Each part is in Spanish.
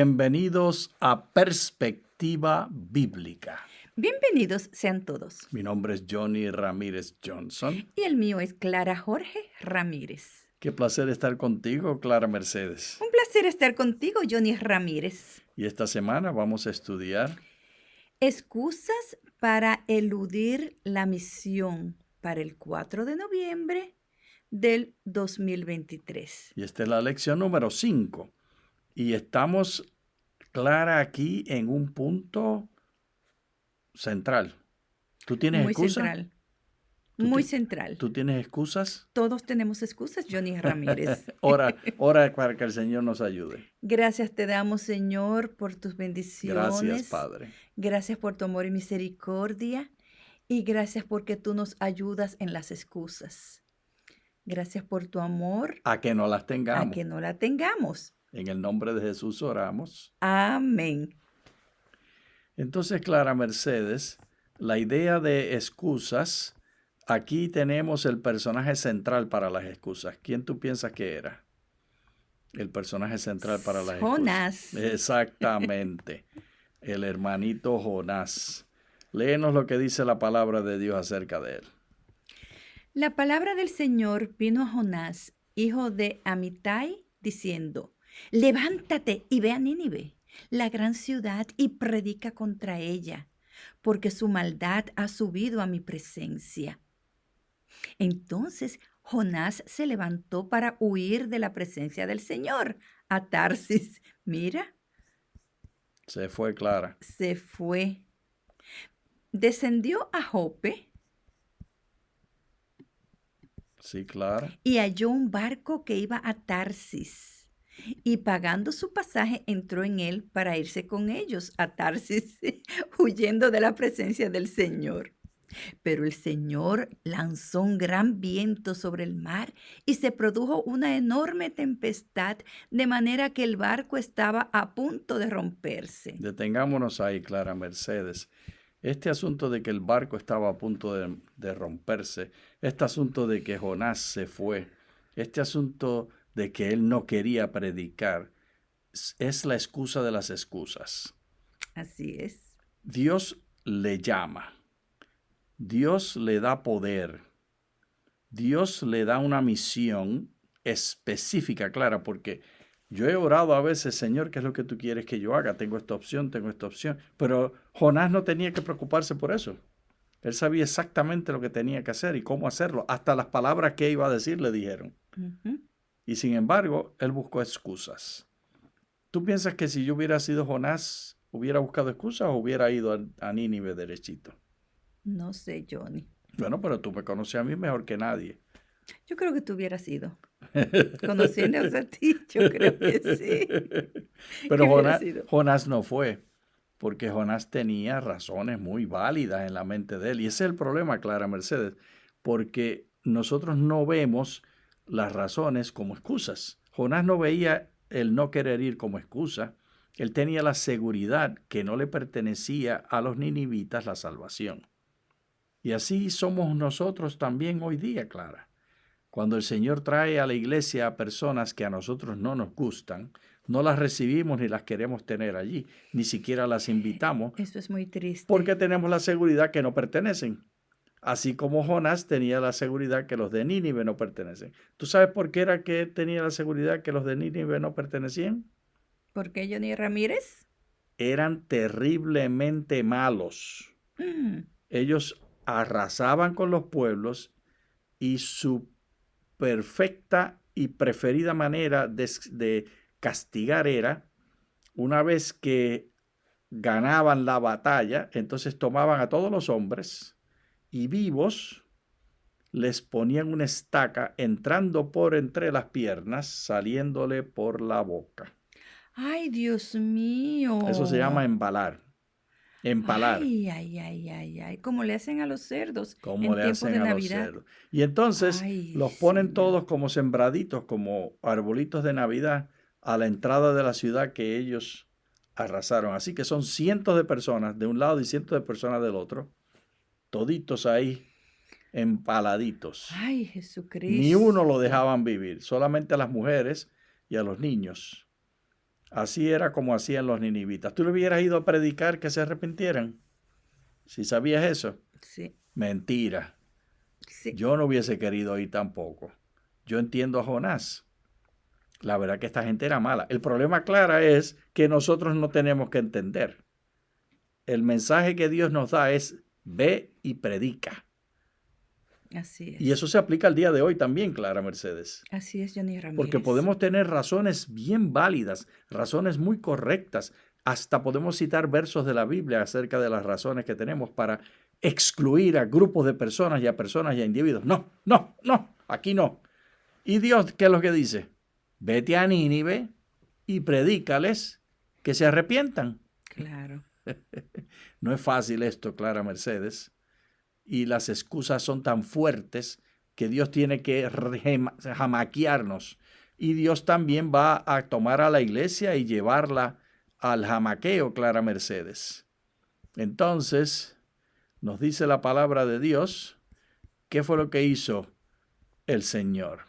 Bienvenidos a Perspectiva Bíblica. Bienvenidos sean todos. Mi nombre es Johnny Ramírez Johnson. Y el mío es Clara Jorge Ramírez. Qué placer estar contigo, Clara Mercedes. Un placer estar contigo, Johnny Ramírez. Y esta semana vamos a estudiar Excusas para eludir la misión para el 4 de noviembre del 2023. y esta es la lección número 5. Y estamos, Clara, aquí en un punto central. ¿Tú tienes Muy excusa? central. ¿Tú Muy ti- central. ¿Tú tienes excusas? Todos tenemos excusas, Johnny Ramírez. Ora para que el Señor nos ayude. Gracias te damos, Señor, por tus bendiciones. Gracias, Padre. Gracias por tu amor y misericordia. Y gracias porque tú nos ayudas en las excusas. Gracias por tu amor, A que no las a tengamos. que no la tengamos. En el nombre de Jesús oramos. Amén. Entonces, Clara Mercedes, la idea de excusas, aquí tenemos el personaje central para las excusas. ¿Quién tú piensas que era? El personaje central para las excusas. Jonás. Exactamente. El hermanito Jonás. Léenos lo que dice la palabra de Dios acerca de él. La palabra del Señor vino a Jonás, hijo de Amitai, diciendo: Levántate y ve a Nínive, la gran ciudad, y predica contra ella, porque su maldad ha subido a mi presencia. Entonces Jonás se levantó para huir de la presencia del Señor a Tarsis. Mira, Se fue, Clara. se fue. Descendió a Jope Sí, Clara. y halló un barco que iba a Tarsis. Y pagando su pasaje, entró en él para irse con ellos a Tarsis, huyendo de la presencia del Señor. Pero el Señor lanzó un gran viento sobre el mar y se produjo una enorme tempestad, de manera que el barco estaba a punto de romperse. Detengámonos ahí, Clara Mercedes. Este asunto de que el barco estaba a punto de romperse, este asunto de que Jonás se fue, este asunto de que él no quería predicar, es la excusa de las excusas. Así es. Dios le llama, Dios le da poder, Dios le da una misión específica, Clara, porque yo he orado a veces, Señor, ¿qué es lo que tú quieres que yo haga? Tengo esta opción, pero Jonás no tenía que preocuparse por eso. Él sabía exactamente lo que tenía que hacer y cómo hacerlo. Hasta las palabras que iba a decir le dijeron. Ujú. Y sin embargo, él buscó excusas. ¿Tú piensas que si yo hubiera sido Jonás, hubiera buscado excusas o hubiera ido a Nínive derechito? No sé, Johnny. Bueno, pero tú me conoces a mí mejor que nadie. Yo creo que tú hubieras ido. Conociéndonos a ti, yo creo que sí. Pero Que hubiera sido. Jonás no fue, porque Jonás tenía razones muy válidas en la mente de él. Y ese es el problema, Clara Mercedes, porque nosotros no vemos las razones como excusas. Jonás no veía el no querer ir como excusa. Él tenía la seguridad que no le pertenecía a los ninivitas la salvación. Y así somos nosotros también hoy día, Clara. Cuando el Señor trae a la iglesia a personas que a nosotros no nos gustan, no las recibimos ni las queremos tener allí, ni siquiera las invitamos, Eso es muy triste. porque tenemos la seguridad que no pertenecen. Así como Jonás tenía la seguridad que los de Nínive no pertenecen. ¿Tú sabes por qué era que tenía la seguridad que los de Nínive no pertenecían? ¿Por qué, Johnny Ramírez? Eran terriblemente malos. Mm, Ellos arrasaban con los pueblos y su perfecta y preferida manera de castigar era, una vez que ganaban la batalla, entonces tomaban a todos los hombres y vivos les ponían una estaca entrando por entre las piernas, saliéndole por la boca. Ay, Dios mío. Eso se llama empalar. Empalar. Ay. Como le hacen a los cerdos Como en le tiempos hacen de a los Navidad. cerdos. Y entonces Ay, los ponen Señor. todos como sembraditos, como arbolitos de Navidad, a la entrada de la ciudad que ellos arrasaron. Así que son cientos de personas de un lado y cientos de personas del otro, toditos ahí empaladitos. Ay, Jesucristo. Ni uno lo dejaban vivir, solamente a las mujeres y a los niños. Así era como hacían los ninivitas. ¿Tú le hubieras ido a predicar que se arrepintieran? Si sabías eso. Sí, Mentira. sí, Yo no hubiese querido ir tampoco. Yo entiendo a Jonás. La verdad que esta gente era mala. El problema, Clara, es que nosotros no tenemos que entender. El mensaje que Dios nos da es ve y predica. así Y eso es. se aplica al día de hoy también, Clara Mercedes. Así es, Johnny Porque Ramírez. podemos tener razones bien válidas, razones muy correctas. Hasta podemos citar versos de la Biblia acerca de las razones que tenemos para excluir a grupos de personas y a individuos. No, no, no, aquí no. ¿Y Dios qué es lo que dice? Vete a Nínive y predícales que se arrepientan. Claro. No es fácil esto, Clara Mercedes. Y las excusas son tan fuertes que Dios tiene que jamaquearnos. Y Dios también va a tomar a la iglesia y llevarla al jamaqueo, Clara Mercedes. Entonces, nos dice la palabra de Dios, ¿qué fue lo que hizo el Señor?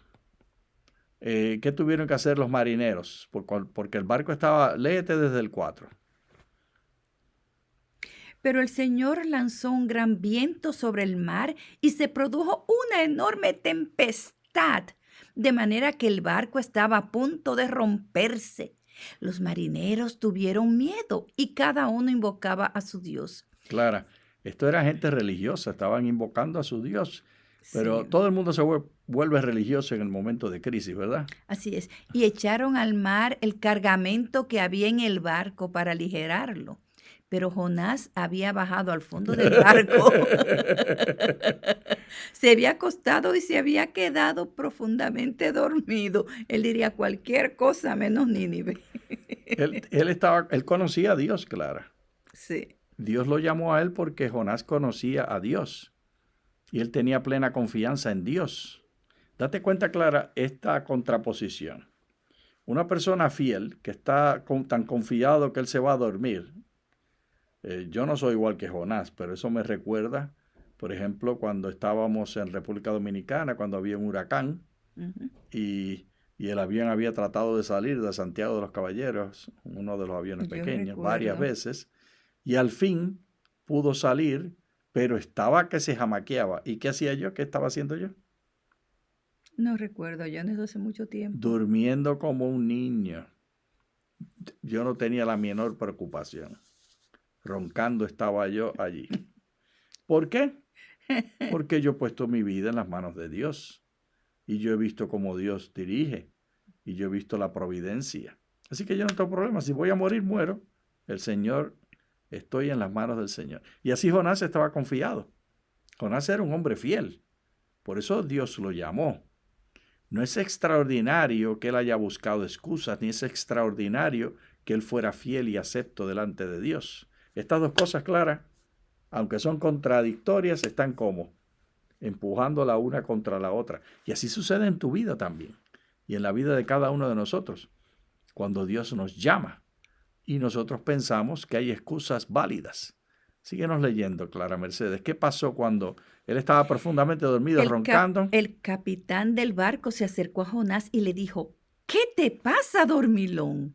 ¿Qué tuvieron que hacer los marineros? Porque el barco estaba, léete desde el 4. Pero el Señor lanzó un gran viento sobre el mar y se produjo una enorme tempestad, de manera que el barco estaba a punto de romperse. Los marineros tuvieron miedo y cada uno invocaba a su Dios. Clara, esto era gente religiosa, estaban invocando a su Dios. Pero Sí, todo el mundo se vuelve religioso en el momento de crisis, ¿verdad? así es. Y echaron al mar el cargamento que había en el barco para aligerarlo. Pero Jonás había bajado al fondo del barco. Se había acostado y se había quedado profundamente dormido. Él diría cualquier cosa menos Nínive. Él conocía a Dios, Clara. Sí, Dios lo llamó a él porque Jonás conocía a Dios. Y él tenía plena confianza en Dios. Date cuenta, Clara, esta contraposición. Una persona fiel que está tan confiado que él se va a dormir. Yo no soy igual que Jonás, pero eso me recuerda, por ejemplo, cuando estábamos en República Dominicana, cuando había un huracán ujú, y el avión había tratado de salir de Santiago de los Caballeros, uno de los aviones yo pequeños, varias recuerdo. veces, y al fin pudo salir, pero estaba que se jamaqueaba. ¿Y qué hacía yo? ¿Qué estaba haciendo yo? No recuerdo, yo no hace mucho tiempo. Durmiendo como un niño. Yo no tenía la menor preocupación. Roncando estaba yo allí. ¿Por qué? Porque yo he puesto mi vida en las manos de Dios. Y yo he visto cómo Dios dirige. Y yo he visto la providencia. Así que yo no tengo problema. Si voy a morir, muero. El Señor, estoy en las manos del Señor. Y así Jonás estaba confiado. Jonás era un hombre fiel. Por eso Dios lo llamó. No es extraordinario que él haya buscado excusas, ni es extraordinario que él fuera fiel y acepto delante de Dios. Estas dos cosas, claras, aunque son contradictorias, están como empujando la una contra la otra. Y así sucede en tu vida también, y en la vida de cada uno de nosotros, cuando Dios nos llama y nosotros pensamos que hay excusas válidas. Síguenos leyendo, Clara Mercedes. ¿Qué pasó cuando él estaba profundamente dormido, roncando? El capitán del barco se acercó a Jonás y le dijo, ¿qué te pasa, dormilón?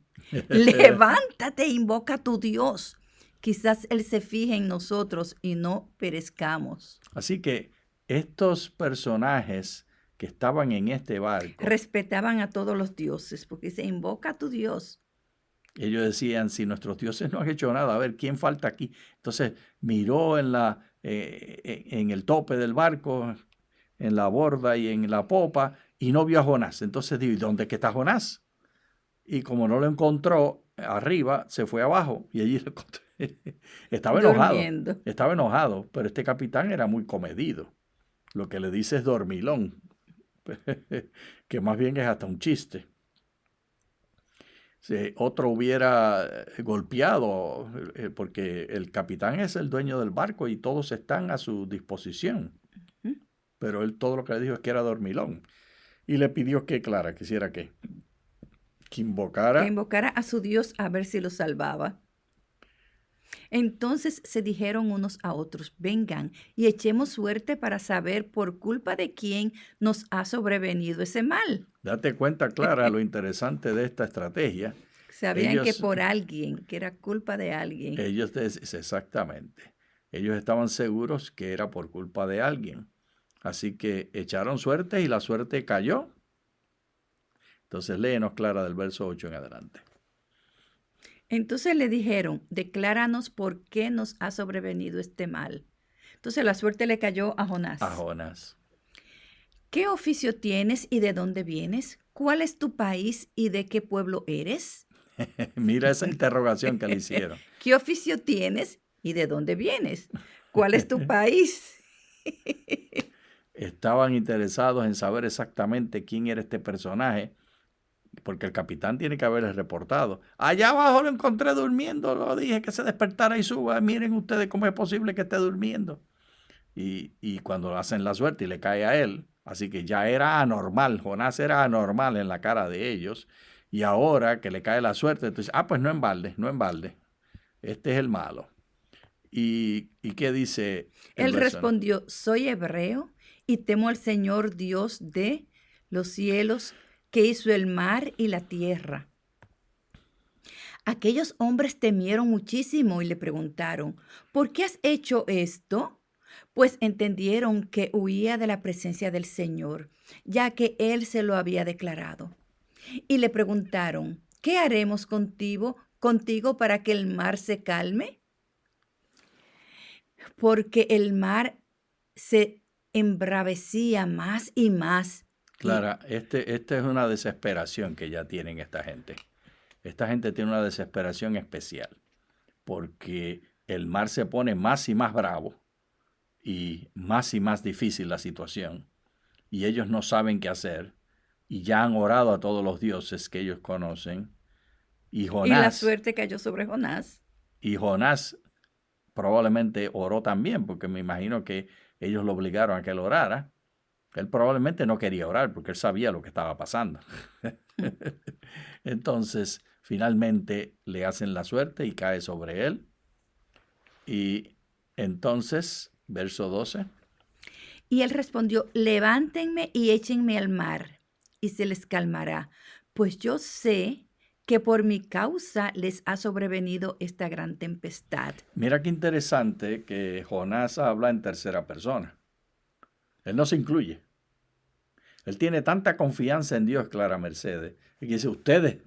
Levántate e invoca a tu Dios. Quizás Él se fije en nosotros y no perezcamos. Así que estos personajes que estaban en este barco, Respetaban a todos los dioses porque se invoca a tu Dios. ellos decían, si nuestros dioses no han hecho nada, a ver, ¿quién falta aquí? Entonces miró en el tope del barco, en la borda y en la popa, y no vio a Jonás. Entonces dijo, ¿y dónde que está Jonás? Y como no lo encontró arriba, se fue abajo y allí lo encontró. Durmiendo. Estaba enojado, pero este capitán era muy comedido. Lo que le dice es dormilón, que más bien es hasta un chiste. Si otro hubiera golpeado, porque el capitán es el dueño del barco y todos están a su disposición. ¿Mm? Pero él todo lo que le dijo es que era dormilón. Y le pidió que, Clara, quisiera que Que invocara. invocara a su Dios a ver si lo salvaba. Entonces se dijeron unos a otros, vengan y echemos suerte para saber por culpa de quién nos ha sobrevenido ese mal. Date cuenta, Clara, lo interesante de esta estrategia, Sabían que Ellos, por alguien, que era culpa de alguien. exactamente. Ellos estaban seguros que era por culpa de alguien. Así que echaron suerte y la suerte cayó. Entonces léenos, Clara, del verso 8 en adelante. Entonces le dijeron, decláranos por qué nos ha sobrevenido este mal. Entonces la suerte le cayó a A Jonás. Jonás. ¿Qué oficio tienes y de dónde vienes? ¿Cuál es tu país y de qué pueblo eres? Mira esa interrogación que le hicieron. ¿Qué oficio tienes y de dónde vienes? ¿Cuál es tu país? Estaban interesados en saber exactamente quién era este personaje, porque el capitán tiene que haberles reportado. Allá abajo lo encontré durmiendo, lo dije que se despertara y suba. Miren ustedes cómo es posible que esté durmiendo. Y cuando hacen la suerte y le cae a él, así que ya era anormal, Jonás era anormal en la cara de ellos, y ahora que le cae la suerte, entonces, pues no en balde, no en balde, este es el malo. ¿Y qué dice el Él verso? respondió, soy hebreo y temo al Señor Dios de los cielos que hizo el mar y la tierra. Aquellos hombres temieron muchísimo y le preguntaron, ¿por qué has hecho esto? Pues entendieron que huía de la presencia del Señor, ya que Él se lo había declarado. Y le preguntaron, ¿qué haremos contigo para que el mar se calme? Porque el mar se embravecía más y más. Clara, esta es una desesperación que ya tienen esta gente. Esta gente tiene una desesperación especial, porque el mar se pone más y más bravo y más difícil la situación, y ellos no saben qué hacer, y ya han orado a todos los dioses que ellos conocen, y Y la Jonás, suerte cayó sobre Jonás. y Jonás probablemente oró también, porque me imagino que ellos lo obligaron a que él orara. Él probablemente no quería orar porque él sabía lo que estaba pasando. Entonces, finalmente le hacen la suerte y cae sobre él. Y entonces, verso 12. Y él respondió, levántenme y échenme al mar, y se les calmará, pues yo sé que por mi causa les ha sobrevenido esta gran tempestad. Mira qué interesante que Jonás habla en tercera persona. Él no se incluye. Él tiene tanta confianza en Dios, Clara Mercedes, que dice,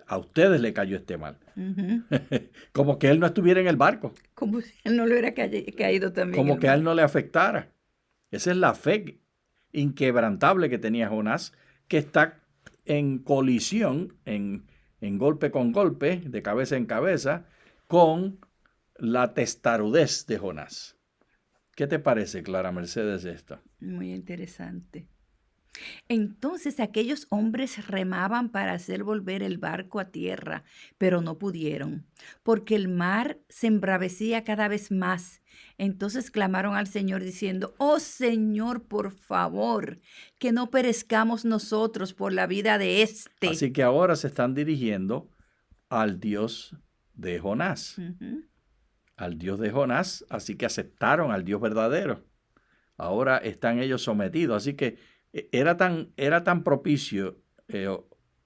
a ustedes le cayó este mal. Ujú. Como que él no estuviera en el barco, Como si él no le hubiera caído también como el que a él mar. no le afectara. Esa es la fe inquebrantable que tenía Jonás, que está en colisión, en golpe con golpe, de cabeza en cabeza, con la testarudez de Jonás. ¿Qué te parece, Clara Mercedes, esto? Muy interesante. Entonces aquellos hombres remaban para hacer volver el barco a tierra, pero no pudieron, porque el mar se embravecía cada vez más. Entonces clamaron al Señor diciendo, oh Señor, por favor, que no perezcamos nosotros por la vida de este. Así que ahora se están dirigiendo al Dios de Jonás. Ujú. Al Dios de Jonás, así que aceptaron al Dios verdadero. Ahora están ellos sometidos, así que era tan propicio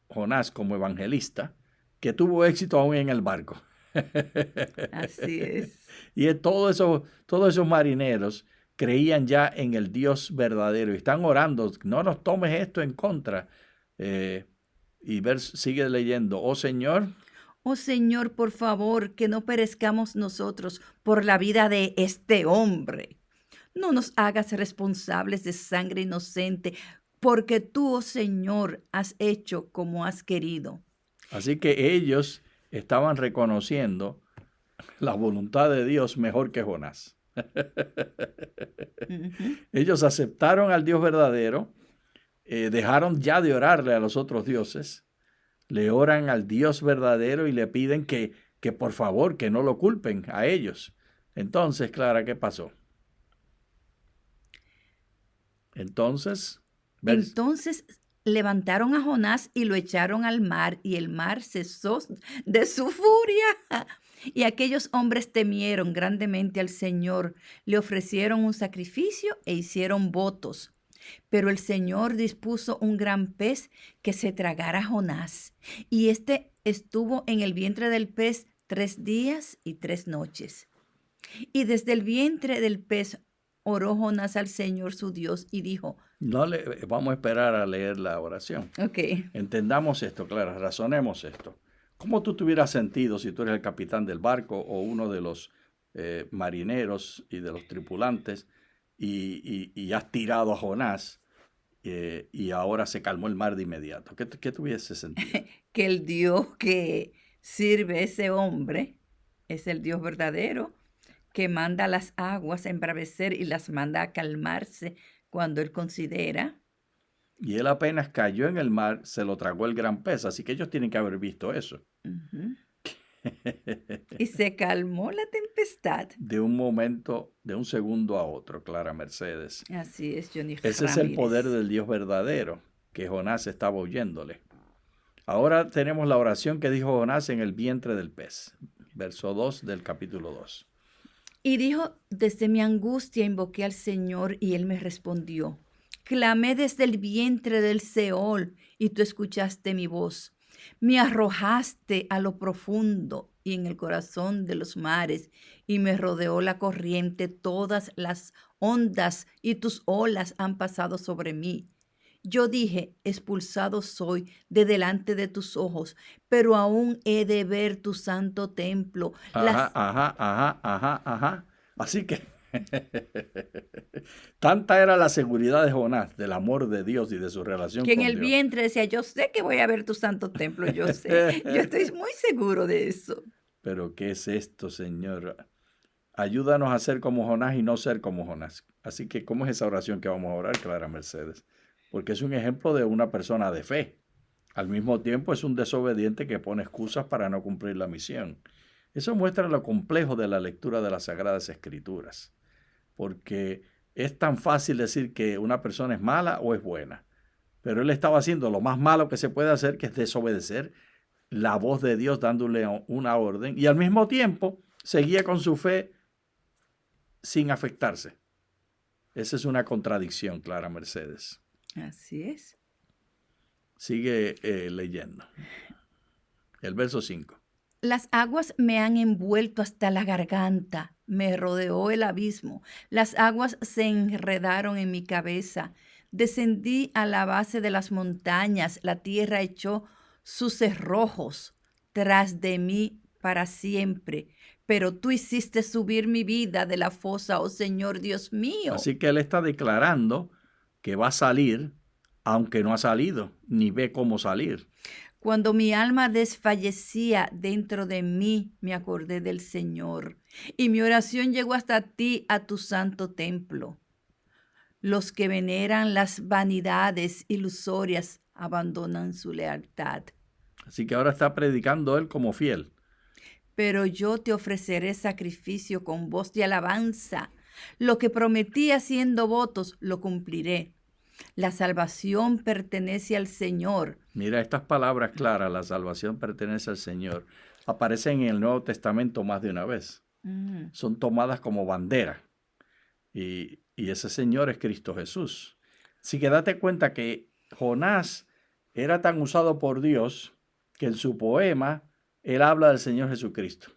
Jonás como evangelista que tuvo éxito aún en el barco. Así es. Y todos esos marineros creían ya en el Dios verdadero y están orando, no nos tomes esto en contra. Sigue leyendo, oh Señor. Oh Señor, por favor, que no perezcamos nosotros por la vida de este hombre. No nos hagas responsables de sangre inocente, porque tú, oh Señor, has hecho como has querido. Así que ellos estaban reconociendo la voluntad de Dios mejor que Jonás. Ujú. Ellos aceptaron al Dios verdadero, dejaron ya de orarle a los otros dioses, le oran al Dios verdadero y le piden que por favor, que no lo culpen a ellos. Entonces, Clara, ¿qué pasó? Entonces Levantaron a Jonás y lo echaron al mar, y el mar cesó de su furia. Y aquellos hombres temieron grandemente al Señor, le ofrecieron un sacrificio e hicieron votos. Pero el Señor dispuso un gran pez que se tragara a Jonás, y éste estuvo en el vientre del pez 3 días y 3 noches. Y desde el vientre del pez oró Jonás al Señor su Dios y dijo, Vamos a esperar a leer la oración. ok, Entendamos esto, Clara, razonemos esto. ¿Cómo tú te hubieras sentido si tú eres el capitán del barco o uno de los marineros y de los tripulantes y has tirado a Jonás y ahora se calmó el mar de inmediato? ¿Qué te hubiese sentido? que el Dios que sirve ese hombre es el Dios verdadero, que manda las aguas a embravecer y las manda a calmarse cuando Él considera. Y él apenas cayó en el mar, se lo tragó el gran pez, así que ellos tienen que haber visto eso. Ujú. Y se calmó la tempestad. De un momento, de un segundo a otro, Clara Mercedes. Así es, Johnny Ese es el poder Ramírez. del Dios verdadero que Jonás estaba oyéndole. Ahora tenemos la oración que dijo Jonás en el vientre del pez. Verso 2 del capítulo 2. Y dijo, desde mi angustia invoqué al Señor y Él me respondió. Clamé desde el vientre del Seol y tú escuchaste mi voz. Me arrojaste a lo profundo y en el corazón de los mares y me rodeó la corriente, todas las ondas y tus olas han pasado sobre mí. Yo dije, expulsado soy de delante de tus ojos, pero aún he de ver tu santo templo. Ajá. Así que tanta era la seguridad de Jonás, del amor de Dios y de su relación Que en con el Dios. vientre decía, yo sé que voy a ver tu santo templo, yo sé. Yo estoy muy seguro de eso. Pero ¿qué es esto, Señor? Ayúdanos a ser como Jonás y no ser como Jonás. Así que, ¿cómo es esa oración que vamos a orar, Clara Mercedes? Porque es un ejemplo de una persona de fe. Al mismo tiempo es un desobediente que pone excusas para no cumplir la misión. Eso muestra lo complejo de la lectura de las Sagradas Escrituras. Porque es tan fácil decir que una persona es mala o es buena. Pero él estaba haciendo lo más malo que se puede hacer, que es desobedecer la voz de Dios dándole una orden. Y al mismo tiempo seguía con su fe sin afectarse. Esa es una contradicción, Clara Mercedes. Así es. Sigue leyendo. El verso 5. Las aguas me han envuelto hasta la garganta, me rodeó el abismo, las aguas se enredaron en mi cabeza, descendí a la base de las montañas, la tierra echó sus cerrojos tras de mí para siempre, pero tú hiciste subir mi vida de la fosa, oh Señor Dios mío. Así que él está declarando que va a salir, aunque no ha salido, ni ve cómo salir. Cuando mi alma desfallecía dentro de mí, me acordé del Señor, y mi oración llegó hasta ti, a tu santo templo. Los que veneran las vanidades ilusorias abandonan su lealtad. Así que ahora está predicando él como fiel. Pero yo te ofreceré sacrificio con voz de alabanza. Lo que prometí haciendo votos, lo cumpliré. La salvación pertenece al Señor. Mira, estas palabras claras, la salvación pertenece al Señor, aparecen en el Nuevo Testamento más de una vez. Son tomadas como bandera. Y ese Señor es Cristo Jesús. Así que date cuenta que Jonás era tan usado por Dios que en su poema él habla del Señor Jesucristo.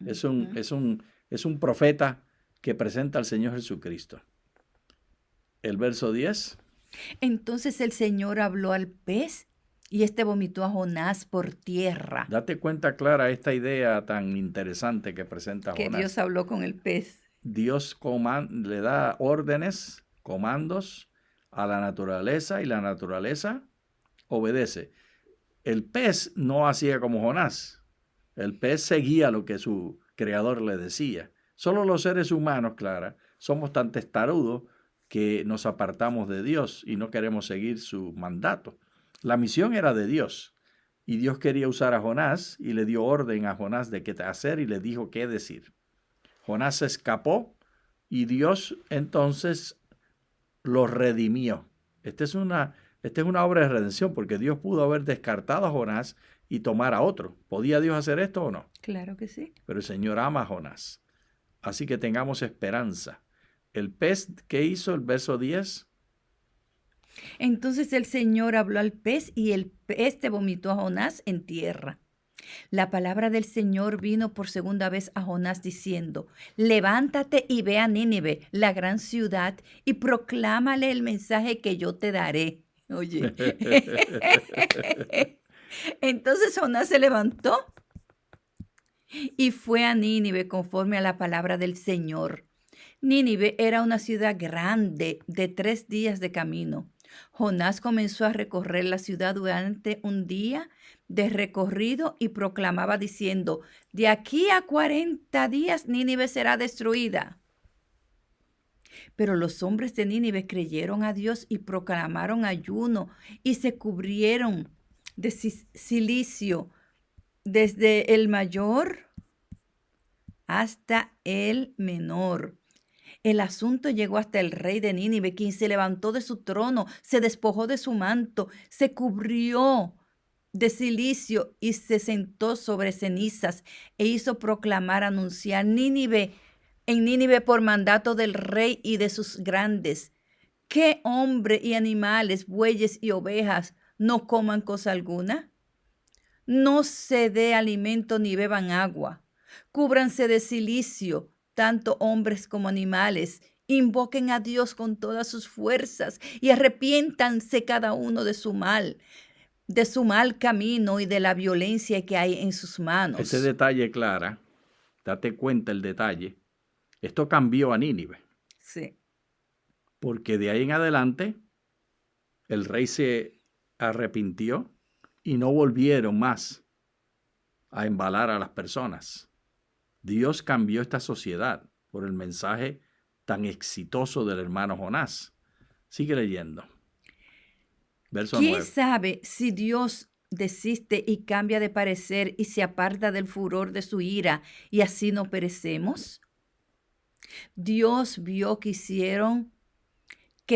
Es un profeta que presenta al Señor Jesucristo. El verso 10. Entonces el Señor habló al pez y éste vomitó a Jonás por tierra. Date cuenta, Clara, esta idea tan interesante que presenta Que Jonás. Dios habló con el pez. Dios le da órdenes, comandos a la naturaleza y la naturaleza obedece. El pez no hacía como Jonás. El pez seguía lo que su creador le decía. Solo los seres humanos, Clara, somos tan testarudos que nos apartamos de Dios y no queremos seguir su mandato. La misión era de Dios y Dios quería usar a Jonás y le dio orden a Jonás de qué hacer y le dijo qué decir. Jonás se escapó y Dios entonces lo redimió. Esta es una obra de redención porque Dios pudo haber descartado a Jonás y tomar a otro. ¿Podía Dios hacer esto o no? Claro que sí. Pero el Señor ama a Jonás. Así que tengamos esperanza el pez, ¿qué hizo? El verso 10. Entonces el Señor habló al pez y el pez te vomitó a Jonás en tierra. La palabra del Señor vino por segunda vez a Jonás diciendo, levántate y ve a Nínive, la gran ciudad, y proclámale el mensaje que yo te daré. Oye. Entonces Jonás se levantó y fue a Nínive conforme a la palabra del Señor. Nínive era una ciudad grande de 3 días de camino. Jonás comenzó a recorrer la ciudad durante un día de recorrido y proclamaba diciendo, de aquí a 40 días Nínive será destruida. Pero los hombres de Nínive creyeron a Dios y proclamaron ayuno y se cubrieron de cilicio desde el mayor hasta el menor. El asunto llegó hasta el rey de Nínive, quien se levantó de su trono, se despojó de su manto, se cubrió de cilicio y se sentó sobre cenizas e hizo proclamar, anunciar en Nínive por mandato del rey y de sus grandes, que hombre y animales, bueyes y ovejas no coman cosa alguna, no se dé alimento ni beban agua, cúbranse de cilicio, tanto hombres como animales, invoquen a Dios con todas sus fuerzas y arrepiéntanse cada uno de su mal camino y de la violencia que hay en sus manos. Ese detalle, Clara, date cuenta el detalle. Esto cambió a Nínive. Sí. Porque de ahí en adelante el rey se arrepintió y no volvieron más a embalar a las personas. Dios cambió esta sociedad por el mensaje tan exitoso del hermano Jonás. Sigue leyendo. Verso ¿Quién 9. sabe si Dios desiste y cambia de parecer y se aparta del furor de su ira y así no perecemos? Dios vio que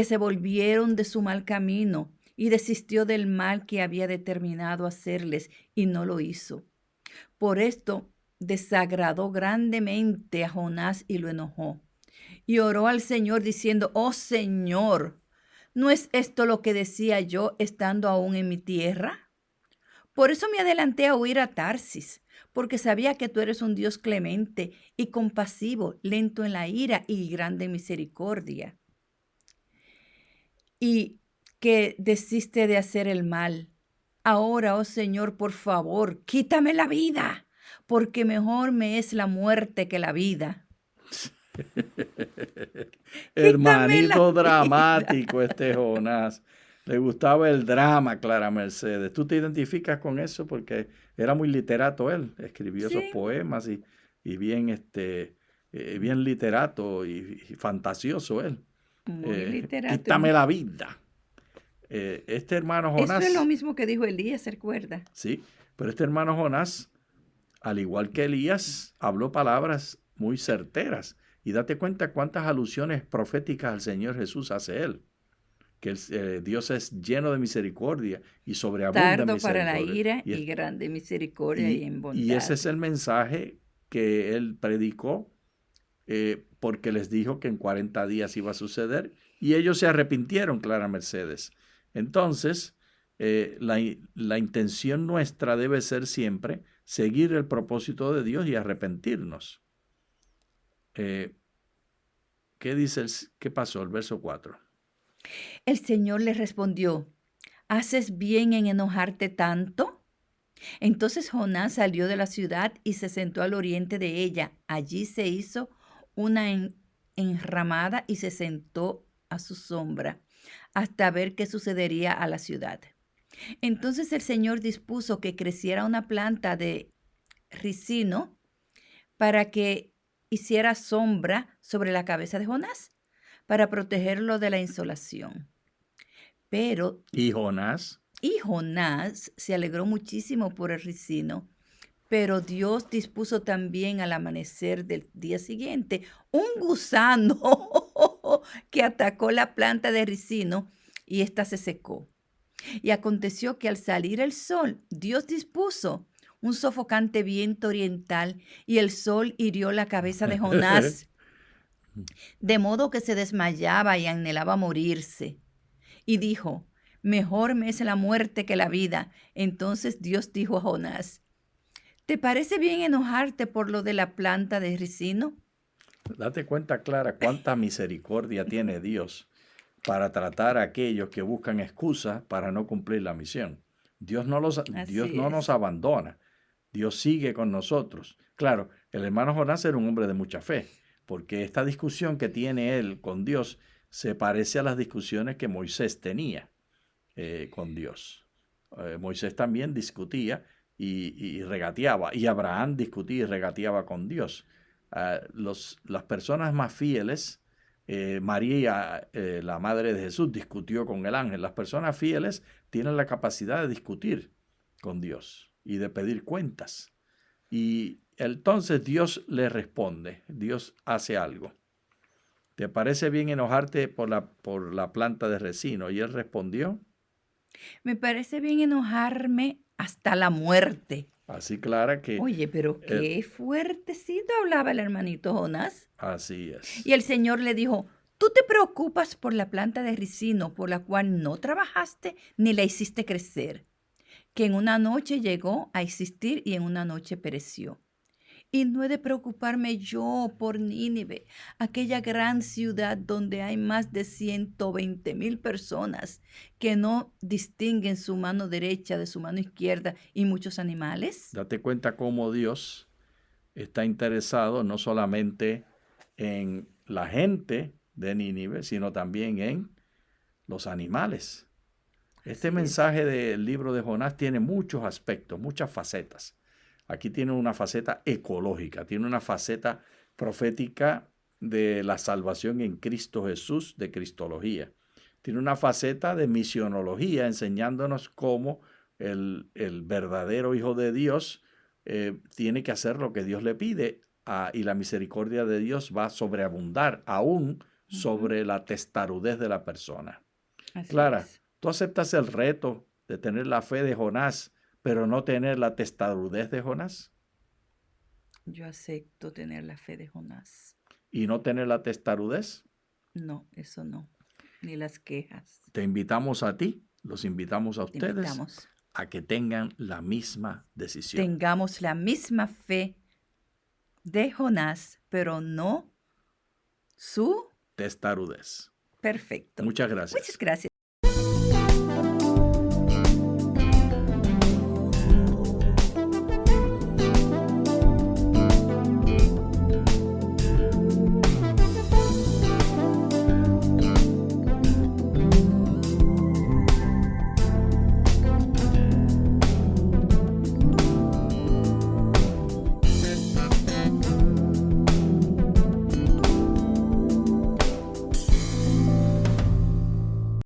se volvieron de su mal camino y desistió del mal que había determinado hacerles y no lo hizo. Por esto desagradó grandemente a Jonás y lo enojó. Y oró al Señor diciendo, oh Señor, ¿no es esto lo que decía yo estando aún en mi tierra? Por eso me adelanté a huir a Tarsis, porque sabía que tú eres un Dios clemente y compasivo, lento en la ira y grande en misericordia. Y que desiste de hacer el mal. Ahora, oh Señor, por favor, quítame la vida, porque mejor me es la muerte que la vida. Hermanito dramático este Jonás. Le gustaba el drama, Clara Mercedes. ¿Tú te identificas con eso? Porque era muy literato él. Escribió esos poemas y bien, bien literato y fantasioso él. Muy literato. Quítame la vida. Este hermano Jonás... Eso es lo mismo que dijo Elías, ¿se recuerda? Sí, pero este hermano Jonás, al igual que Elías, habló palabras muy certeras. Y date cuenta cuántas alusiones proféticas al Señor Jesús hace él. Que Dios es lleno de misericordia y sobreabunda en misericordia. Tardo para la ira y grande misericordia y en bondad. Y ese es el mensaje que él predicó, porque les dijo que en 40 días iba a suceder. Y ellos se arrepintieron, Clara Mercedes. Entonces, la intención nuestra debe ser siempre seguir el propósito de Dios y arrepentirnos. ¿Qué pasó? El verso 4. El Señor le respondió, ¿haces bien en enojarte tanto? Entonces Jonás salió de la ciudad y se sentó al oriente de ella. Allí se hizo una enramada y se sentó a su sombra hasta ver qué sucedería a la ciudad. Entonces el Señor dispuso que creciera una planta de ricino para que hiciera sombra sobre la cabeza de Jonás, para protegerlo de la insolación. ¿Y Jonás? Y Jonás se alegró muchísimo por el ricino, pero Dios dispuso también al amanecer del día siguiente un gusano que atacó la planta de ricino y ésta se secó. Y aconteció que al salir el sol, Dios dispuso un sofocante viento oriental y el sol hirió la cabeza de Jonás. de modo que se desmayaba y anhelaba morirse. Y dijo, mejor me es la muerte que la vida. Entonces Dios dijo a Jonás, ¿te parece bien enojarte por lo de la planta de ricino? Date cuenta, Clara, cuánta misericordia tiene Dios para tratar a aquellos que buscan excusas para no cumplir la misión. Dios Así no nos es. abandona. Dios sigue con nosotros. Claro, el hermano Jonás era un hombre de mucha fe, porque esta discusión que tiene él con Dios se parece a las discusiones que Moisés tenía con Dios. Moisés también discutía y regateaba, y Abraham discutía y regateaba con Dios. Las personas más fieles, María, la madre de Jesús, discutió con el ángel. Las personas fieles tienen la capacidad de discutir con Dios y de pedir cuentas. Y entonces Dios le responde, Dios hace algo. ¿Te parece bien enojarte por la planta de resino? Y él respondió, Me parece bien enojarme hasta la muerte. así Clara que Oye, pero él, qué fuertecito hablaba el hermanito Jonás. así es. Y el Señor le dijo, tú te preocupas por la planta de ricino por la cual no trabajaste ni la hiciste crecer, que en una noche llegó a existir y en una noche pereció. Y no he de preocuparme yo por Nínive, aquella gran ciudad donde hay más de 120,000 personas que no distinguen su mano derecha de su mano izquierda y muchos animales. Date cuenta cómo Dios está interesado no solamente en la gente de Nínive, sino también en los animales. Este Así es. mensaje del libro de Jonás tiene muchos aspectos, muchas facetas. Aquí tiene una faceta ecológica, tiene una faceta profética de la salvación en Cristo Jesús, de cristología. Tiene una faceta de misionología, enseñándonos cómo el verdadero Hijo de Dios tiene que hacer lo que Dios le pide, y la misericordia de Dios va a sobreabundar aún Ujú. sobre la testarudez de la persona. Así Clara, es. tú aceptas el reto de tener la fe de Jonás, pero no tener la testarudez de Jonás, Yo acepto tener la fe de Jonás. y no tener la testarudez. No, eso no. Ni las quejas. Te invitamos a ti, los invitamos a Te ustedes invitamos. a que tengan la misma decisión. Tengamos la misma fe de Jonás, pero no su Testarudez. perfecto. Muchas Muchas gracias. gracias.